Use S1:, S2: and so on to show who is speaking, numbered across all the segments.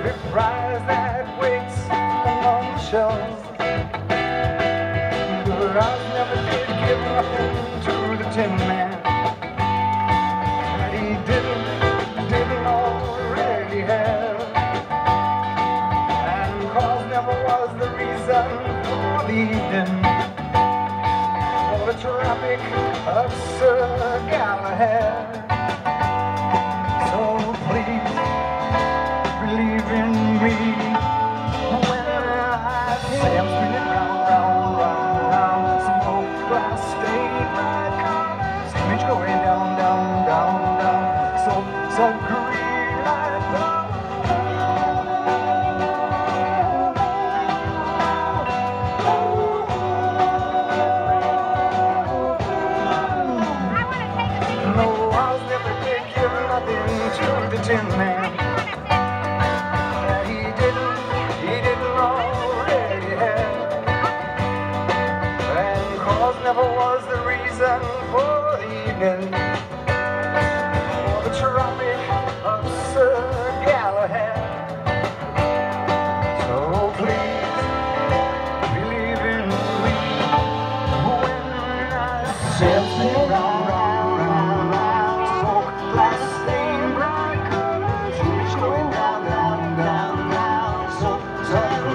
S1: perfect prize that waits on the shelf. But I never did give nothing to the Tin Man that he didn't already have. And cause never was the reason for the evening, or the traffic of Sir Galahad. So please believe in me when I say I'm spinning round, round, round, round some old glass stained red colors, image going down, down, down, down, so green like gold. No, I was never did give nothing to the Tin Man that he didn't already have. And cause never was the reason for the evening, or the tropic of Sir Galahad. So please believe in me when I say I'm spinning round, round, round, round, smoke glass stained bright colors, image going down, down, down, down, so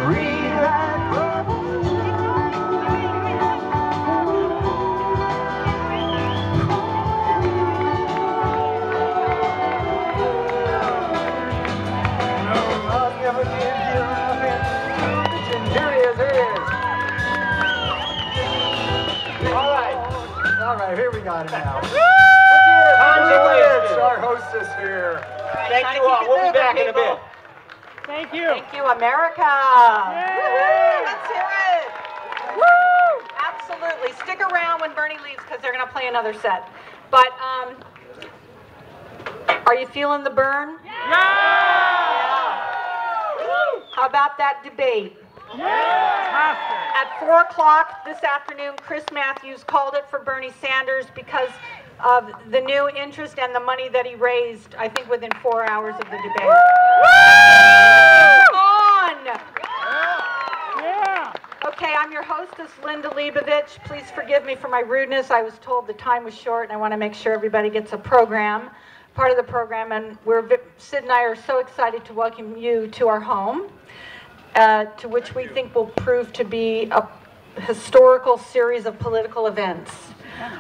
S1: green like bubbles. No, I never did give nothing to the Tin. Here it is, here it is. All right, here we got it now. It's our hostess here.
S2: Thank you all. We'll be back in a bit.
S3: Thank you.
S2: Thank you, America.
S3: Yay!
S2: Let's hear it. Woo! Absolutely. Stick around when Bernie leaves because they're going to play another set. But are you feeling the burn?
S3: Yeah!
S2: How about that debate?
S3: Yeah!
S2: At 4 o'clock this afternoon, Chris Matthews called it for Bernie Sanders because of the new interest and the money that he raised, I think, within 4 hours of the debate. Come on!
S3: Yeah!
S2: Okay, I'm your hostess, Linda Leibovich. Please forgive me for my rudeness. I was told the time was short, and I want to make sure everybody gets a program, part of the program. And Sid and I are so excited to welcome you to our home, to which we think will prove to be a historical series of political events.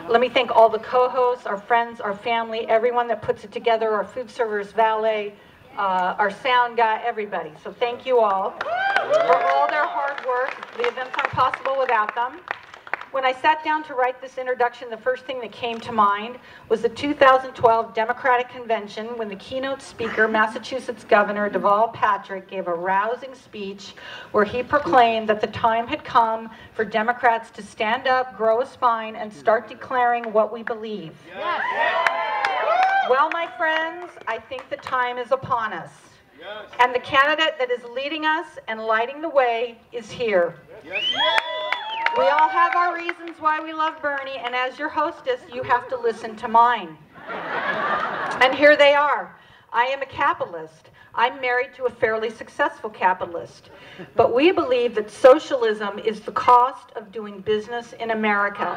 S2: Let me thank all the co-hosts, our friends, our family, everyone that puts it together, our food servers, valet, our sound guy, everybody. So thank you all for all their hard work. The events aren't possible without them. When I sat down to write this introduction, the first thing that came to mind was the 2012 Democratic Convention when the keynote speaker, Massachusetts Governor Deval Patrick, gave a rousing speech where he proclaimed that the time had come for Democrats to stand up, grow a spine, and start declaring what we believe. Yes. Well, my friends, I think the time is upon us. Yes. And the candidate that is leading us and lighting the way is here. Yes. We all have our reasons why we love Bernie, and as your hostess, you have to listen to mine. And here they are. I am a capitalist. I'm married to a fairly successful capitalist. But we believe that socialism is the cost of doing business in America.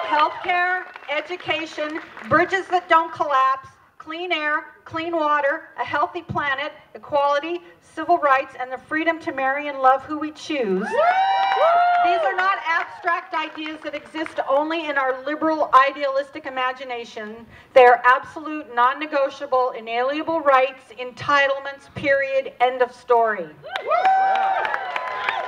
S2: Healthcare, education, bridges that don't collapse, clean air, clean water, a healthy planet, equality, civil rights, and the freedom to marry and love who we choose. These are not abstract ideas that exist only in our liberal idealistic imagination. They are absolute, non-negotiable, inalienable rights, entitlements, period, end of story.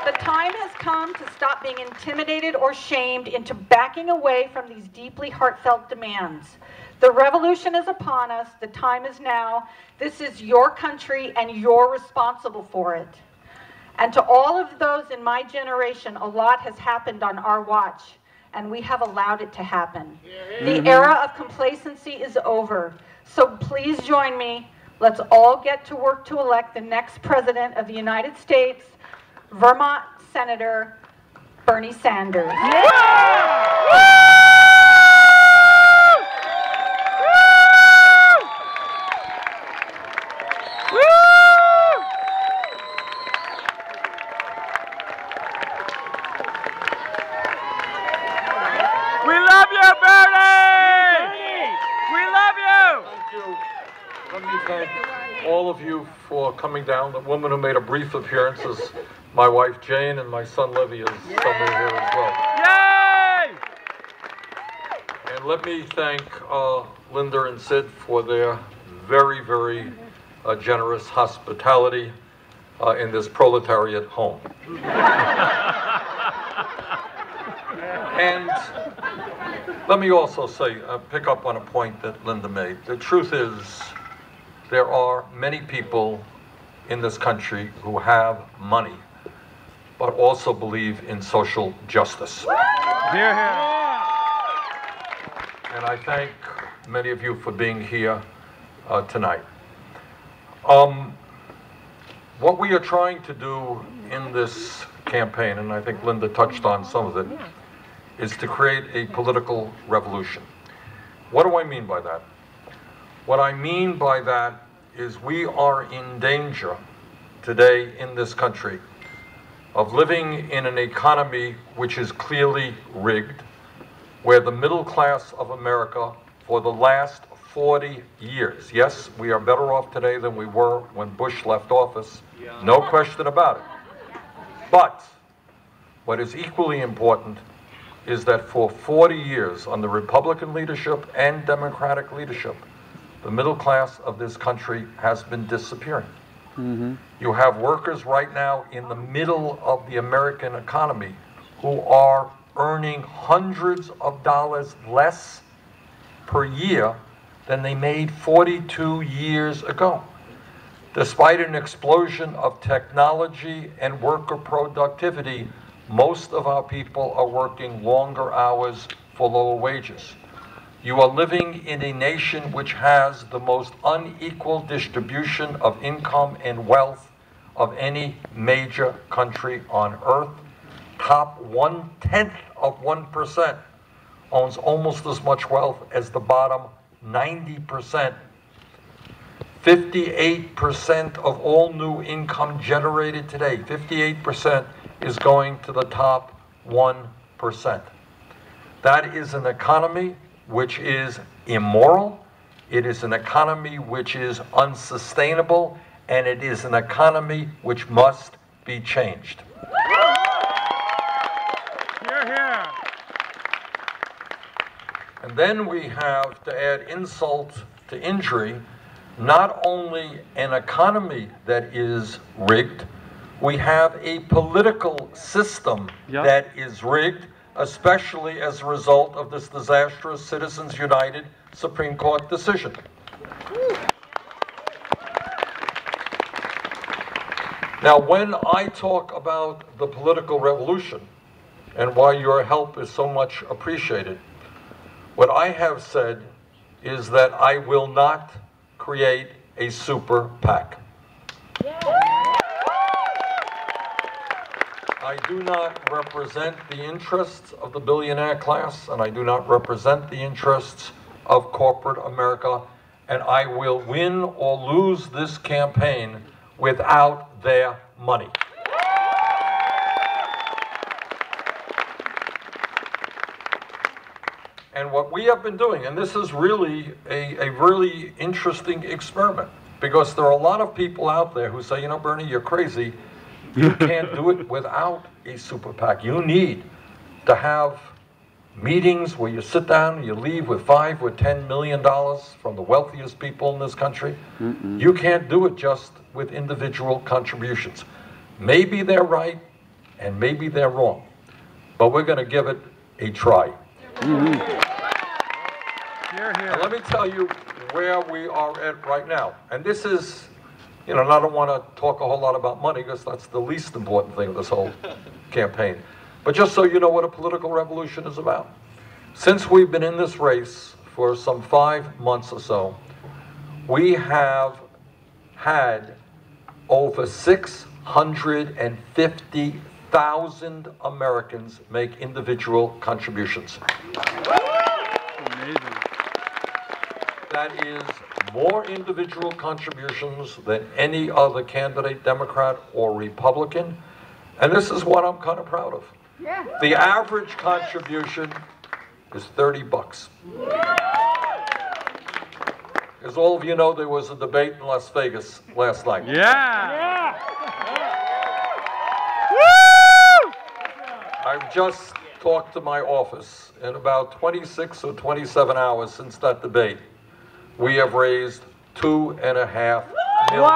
S2: The time has come to stop being intimidated or shamed into backing away from these deeply heartfelt demands. The revolution is upon us. The time is now. This is your country, and you're responsible for it. And to all of those in my generation, a lot has happened on our watch, and we have allowed it to happen. The era of complacency is over. So please join me. Let's all get to work to elect the next president of the United States, Vermont Senator Bernie Sanders.
S3: Woo!
S4: of you for coming down. The woman who made a brief appearance is my wife Jane, and my son Levy is somewhere here as well.
S3: Yay!
S4: And let me thank Linda and Sid for their very, very generous hospitality in this proletariat home. And let me also say, pick up on a point that Linda made. The truth is, there are many people in this country who have money, but also believe in social justice.
S3: Hear, hear.
S4: And I thank many of you for being here tonight. What we are trying to do in this campaign, and I think Linda touched on some of it, is to create a political revolution. What do I mean by that? What I mean by that is we are in danger today in this country of living in an economy which is clearly rigged, where the middle class of America for the last 40 years, yes, we are better off today than we were when Bush left office, no question about it. But what is equally important is that for 40 years under Republican leadership and Democratic leadership, the middle class of this country has been disappearing. You have workers right now in the middle of the American economy who are earning hundreds of dollars less per year than they made 42 years ago. Despite an explosion of technology and worker productivity, most of our people are working longer hours for lower wages. You are living in a nation which has the most unequal distribution of income and wealth of any major country on earth. Top 0.1% owns almost as much wealth as the bottom 90%. 58% of all new income generated today, 58% is going to the top 1%. That is an economy which is immoral, it is an economy which is unsustainable, and it is an economy which must be changed.
S3: Hear, hear.
S4: And then we have to add insult to injury, not only an economy that is rigged, we have a political system that is rigged, especially as a result of this disastrous Citizens United Supreme Court decision. Now, when I talk about the political revolution and why your help is so much appreciated, what I have said is that I will not create a super PAC. I do not represent the interests of the billionaire class, and I do not represent the interests of corporate America, and I will win or lose this campaign without their money. And what we have been doing, and this is really a really interesting experiment, because there are a lot of people out there who say, you know, Bernie, you're crazy. You can't do it without a super PAC. You need to have meetings where you sit down and you leave with $5 or $10 million from the wealthiest people in this country. You can't do it just with individual contributions. Maybe they're right and maybe they're wrong, but we're going to give it a try.
S3: Hear, hear.
S4: And let me tell you where we are at right now. And this is, you know, and I don't want to talk a whole lot about money because that's the least important thing of this whole campaign. But just so you know what a political revolution is about. Since we've been in this race for some 5 months or so, we have had over 650,000 Americans make individual contributions.
S3: Amazing.
S4: That is more individual contributions than any other candidate, Democrat or Republican. And this is what I'm kind of proud of.
S2: Yeah.
S4: The average contribution is $30. As all of you know, there was a debate in Las Vegas last night.
S3: Yeah.
S4: I've just talked to my office. In about 26 or 27 hours since that debate, we have raised $2.5 million.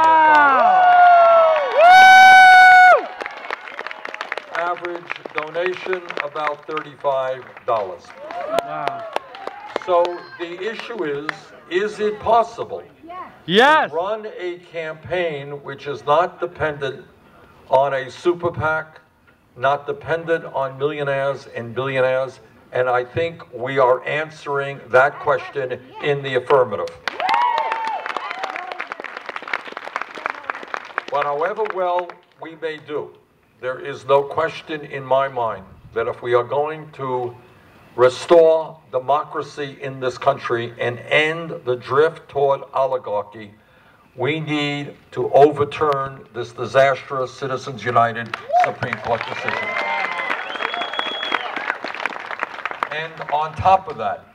S4: Average donation about $35.
S3: Wow.
S4: So the issue is it possible
S3: Yes.
S4: to run a campaign which is not dependent on a super PAC, not dependent on millionaires and billionaires? And I think we are answering that question in the affirmative. But however well we may do, there is no question in my mind that if we are going to restore democracy in this country and end the drift toward oligarchy, we need to overturn this disastrous Citizens United Supreme Court decision. And on top of that,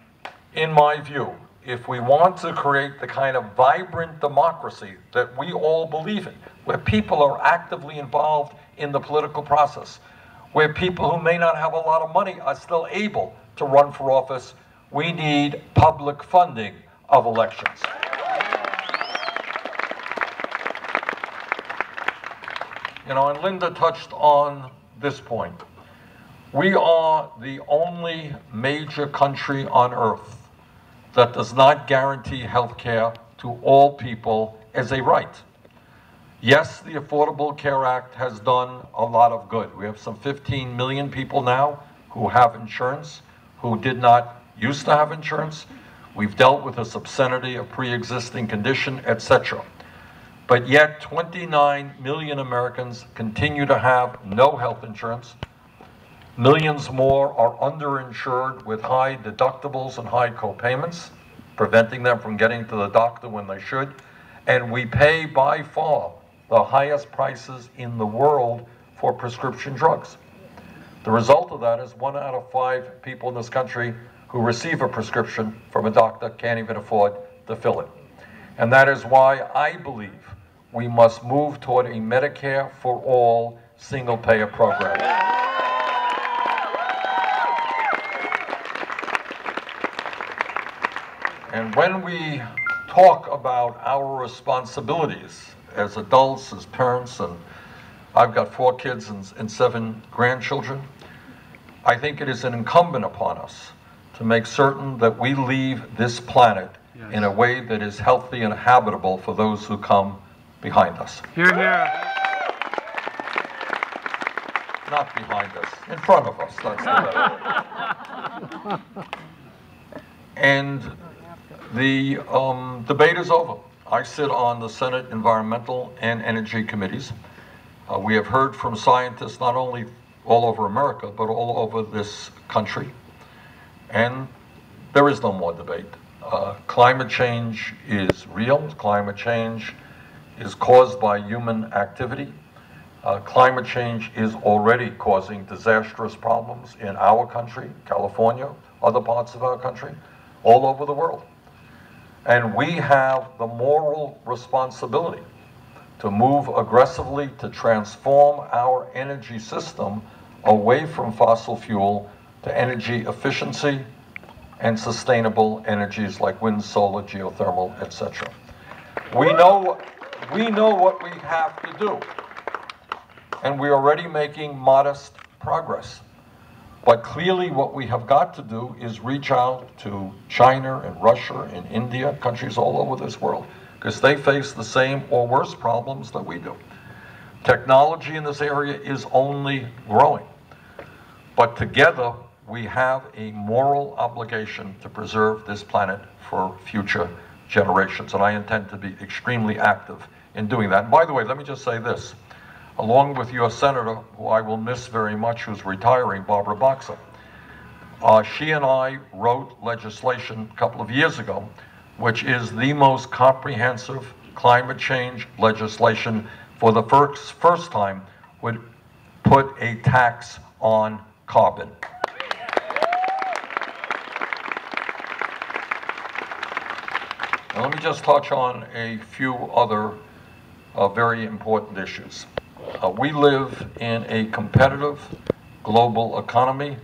S4: in my view, if we want to create the kind of vibrant democracy that we all believe in, where people are actively involved in the political process, where people who may not have a lot of money are still able to run for office, we need public funding of elections. You know, and Linda touched on this point. We are the only major country on earth that does not guarantee health care to all people as a right. Yes, the Affordable Care Act has done a lot of good. We have some 15 million people now who have insurance, who did not used to have insurance. We've dealt with a obscenity of pre-existing condition, etc. But yet 29 million Americans continue to have no health insurance. Millions more are underinsured with high deductibles and high co-payments, preventing them from getting to the doctor when they should. And we pay by far the highest prices in the world for prescription drugs. The result of that is 1 out of 5 people in this country who receive a prescription from a doctor can't even afford to fill it. And that is why I believe we must move toward a Medicare for all single-payer program. And when we talk about our responsibilities as adults, as parents, and I've got 4 kids and 7 grandchildren, I think it is an incumbent upon us to make certain that we leave this planet in a way that is healthy and habitable for those who come behind us.
S3: Hear, hear.
S4: Not behind us, in front of us, that's the better. And the debate is over. I sit on the Senate Environmental and Energy Committees. We have heard from scientists not only all over America, but all over this country. And there is no more debate. Climate change is real. Climate change is caused by human activity. Climate change is already causing disastrous problems in our country, California, other parts of our country, all over the world. And we have the moral responsibility to move aggressively to transform our energy system away from fossil fuel to energy efficiency and sustainable energies like wind, solar, geothermal, etc. We know what we have to do, and we're already making modest progress. But clearly what we have got to do is reach out to China and Russia and India, countries all over this world, because they face the same or worse problems that we do. Technology in this area is only growing. But together, we have a moral obligation to preserve this planet for future generations. And I intend to be extremely active in doing that. And by the way, let me just say this. Along with your senator, who I will miss very much, who's retiring, Barbara Boxer, she and I wrote legislation a couple of years ago, which is the most comprehensive climate change legislation for the first time would put a tax on carbon. Now, let me just touch on a few other very important issues. We live in a competitive global economy,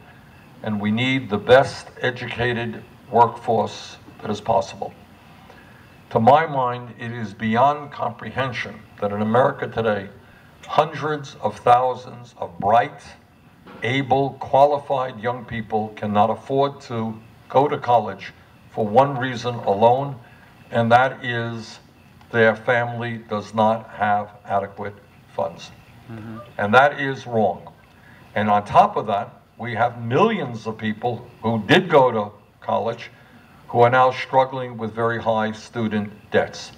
S4: and we need the best educated workforce that is possible. To my mind, it is beyond comprehension that in America today, hundreds of thousands of bright, able, qualified young people cannot afford to go to college for one reason alone, and that is their family does not have adequate funds. And that is wrong. And on top of that, we have millions of people who did go to college who are now struggling with very high student debts.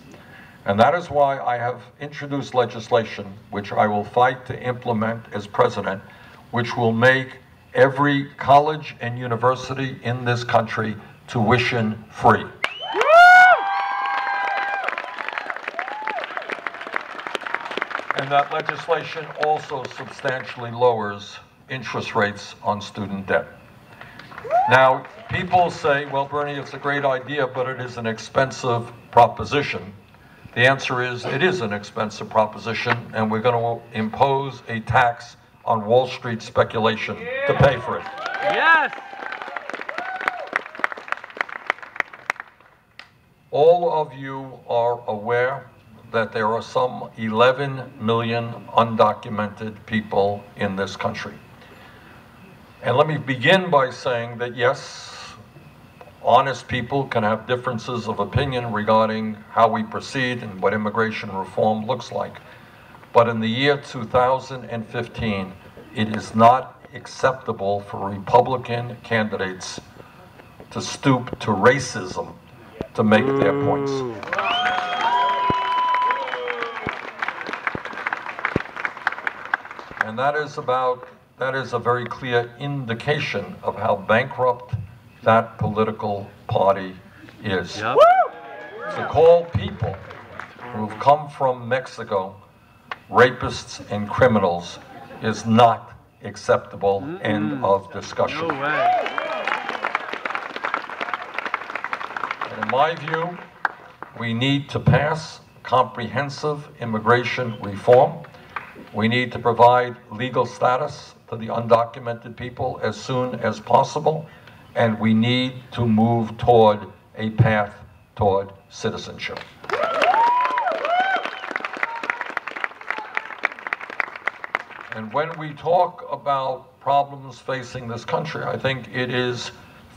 S4: And that is why I have introduced legislation, which I will fight to implement as president, which will make every college and university in this country tuition free. And that legislation also substantially lowers interest rates on student debt. Now, people say, well, Bernie, it's a great idea, but it is an expensive proposition. The answer is, it is an expensive proposition, and we're going to impose a tax on Wall Street speculation to pay for it.
S3: Yes!
S4: All of you are aware that there are some 11 million undocumented people in this country. And let me begin by saying that yes, honest people can have differences of opinion regarding how we proceed and what immigration reform looks like. But in the year 2015, it is not acceptable for Republican candidates to stoop to racism to make their points. And that is a very clear indication of how bankrupt that political party is.
S3: Yep.
S4: To call people who've come from Mexico rapists and criminals is not acceptable. End of discussion.
S3: No way.
S4: And in my view, we need to pass comprehensive immigration reform. We need to provide legal status to the undocumented people as soon as possible, and we need to move toward a path toward citizenship. And when we talk about problems facing this country, I think it is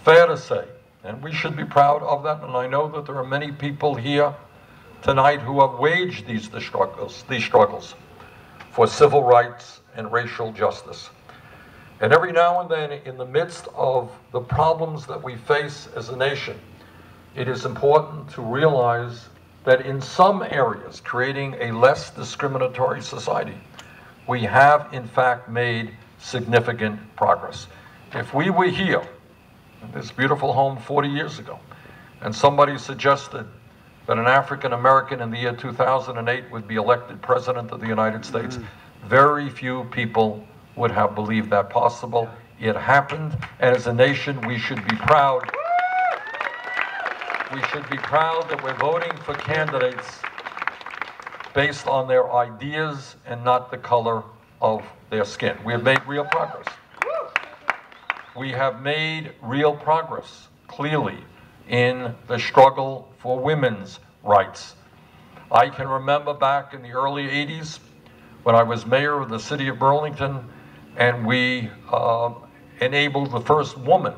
S4: fair to say, and we should be proud of that, and I know that there are many people here tonight who have waged these struggles for civil rights and racial justice. And every now and then, in the midst of the problems that we face as a nation, it is important to realize that in some areas, creating a less discriminatory society, we have in fact made significant progress. If we were here in this beautiful home 40 years ago, and somebody suggested that an African American in the year 2008 would be elected president of the United States, very few people would have believed that possible. It happened, and as a nation, we should be proud. We should be proud that we're voting for candidates based on their ideas and not the color of their skin. We have made real progress. We have made real progress, clearly, in the struggle for women's rights. I can remember back in the early 80s when I was mayor of the city of Burlington, and we enabled the first woman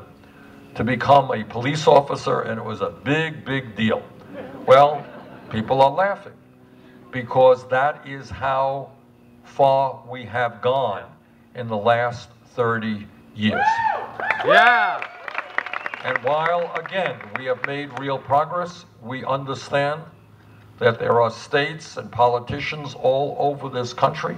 S4: to become a police officer, and it was a big, big deal. Well, people are laughing because that is how far we have gone in the last 30 years.
S3: Yeah.
S4: And while, again, we have made real progress, we understand that there are states and politicians all over this country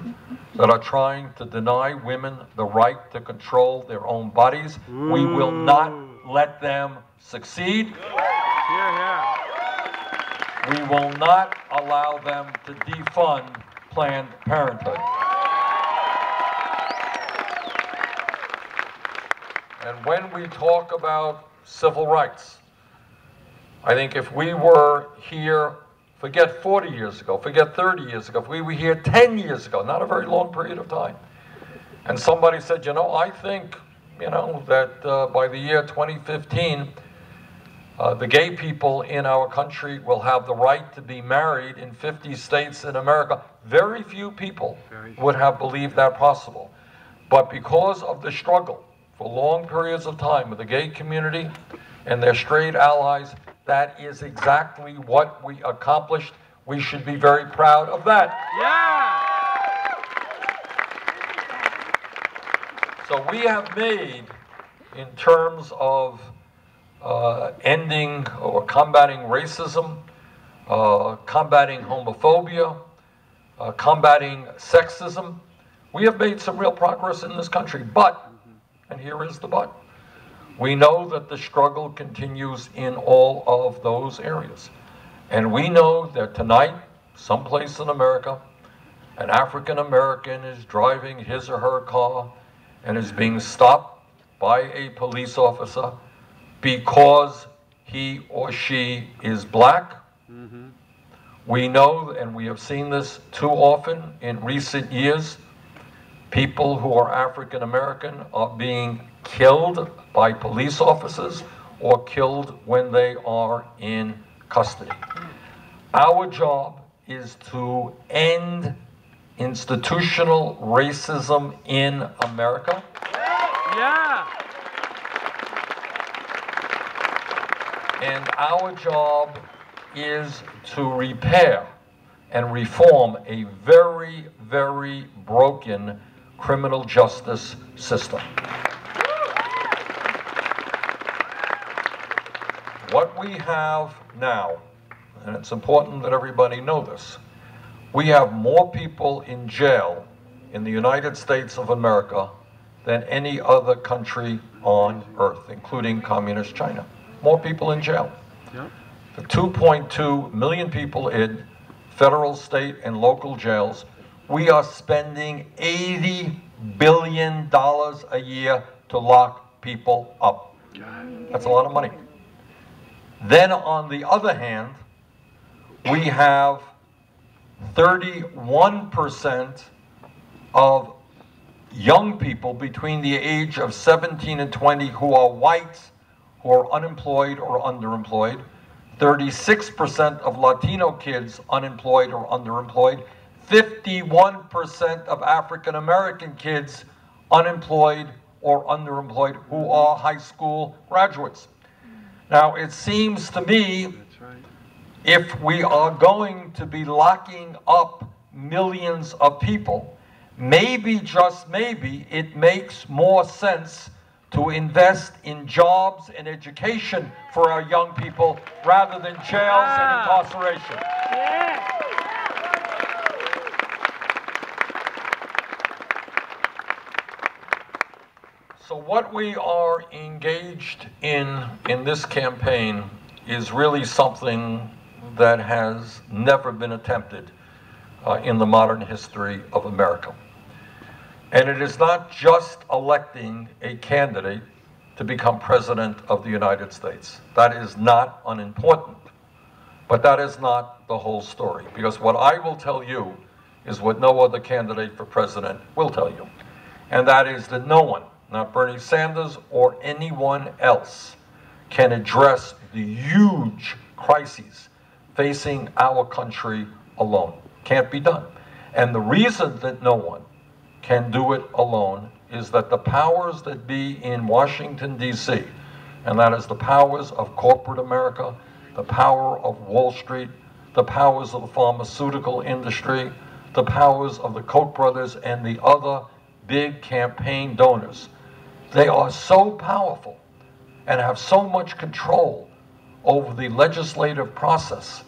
S4: that are trying to deny women the right to control their own bodies. We will not let them succeed.
S3: Here, here.
S4: We will not allow them to defund Planned Parenthood. And when we talk about civil rights, I think if we were here, forget 40 years ago, forget 30 years ago, if we were here 10 years ago, not a very long period of time, and somebody said, you know, I think, you know, that by the year 2015, the gay people in our country will have the right to be married in 50 states in America. Very few people would have believed that possible. But because of the struggle for long periods of time with the gay community and their straight allies, that is exactly what we accomplished. We should be very proud of that.
S3: Yeah!
S4: So we have made, in terms of ending or combating racism, combating homophobia, combating sexism, we have made some real progress in this country. But, and here is the but, we know that the struggle continues in all of those areas. And we know that tonight, someplace in America, an African American is driving his or her car and is being stopped by a police officer because he or she is black. We know, and we have seen this too often in recent years, people who are African American are being killed by police officers or killed when they are in custody. Our job is to end institutional racism in America.
S3: Yeah!
S4: And our job is to repair and reform a very, very broken criminal justice system. What we have now, and it's important that everybody know this, we have more people in jail in the United States of America than any other country on earth, including communist China. More people in jail.
S3: Yep.
S4: The 2.2 million people in federal, state, and local jails, we are spending $80 billion a year to lock people up. That's a lot of money. Then on the other hand, we have 31% of young people between the age of 17 and 20 who are whites, who are unemployed or underemployed, 36% of Latino kids unemployed or underemployed, 51% of African American kids unemployed or underemployed who are high school graduates. Now, it seems to me, if we are going to be locking up millions of people, maybe, just maybe, it makes more sense to invest in jobs and education for our young people rather than jails and incarceration. So what we are engaged in this campaign is really something that has never been attempted in the modern history of America. And it is not just electing a candidate to become president of the United States. That is not unimportant, but that is not the whole story. Because what I will tell you is what no other candidate for president will tell you. And that is that no one, not Bernie Sanders or anyone else, can address the huge crises facing our country alone. Can't be done. And the reason that no one can do it alone is that the powers that be in Washington, D.C., and that is the powers of corporate America, the power of Wall Street, the powers of the pharmaceutical industry, the powers of the Koch brothers and the other big campaign donors, they are so powerful and have so much control over the legislative process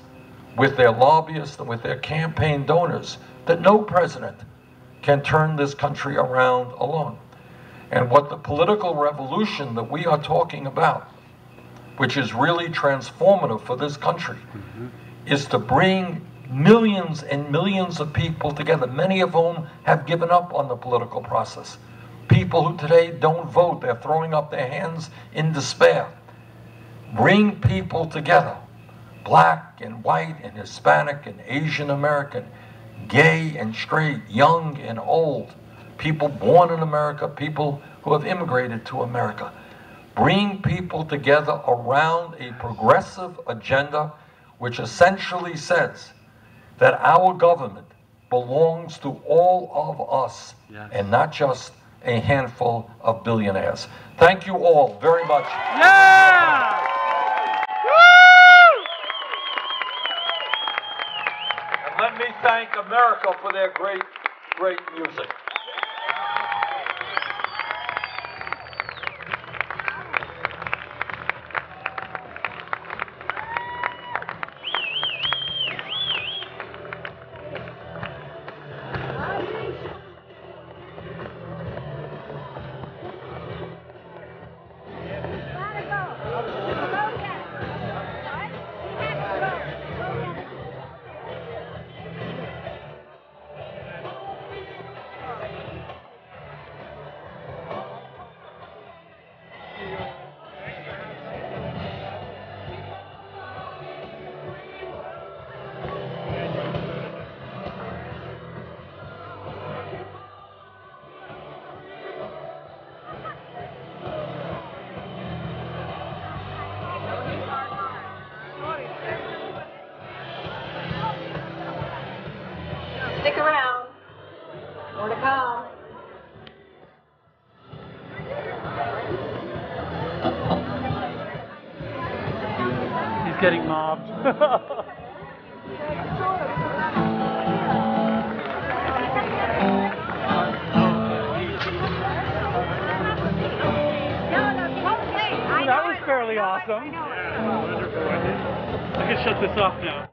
S4: with their lobbyists and with their campaign donors that no president can turn this country around alone. And what the political revolution that we are talking about, which is really transformative for this country, is to bring millions and millions of people together, many of whom have given up on the political process. People who today don't vote, they're throwing up their hands in despair. Bring people together black and white and Hispanic and Asian American, gay and straight, young and old, people born in America, people who have immigrated to America. Bring people together around a progressive agenda which essentially says that our government belongs to all of us,
S3: Yes.
S4: and not just a handful of billionaires. Thank you all very much.
S3: Yeah!
S4: And let me thank America for their great, great music.
S2: Stick around. More to come.
S3: He's getting mobbed. That was fairly awesome. Yeah, wonderful. I can shut this off now.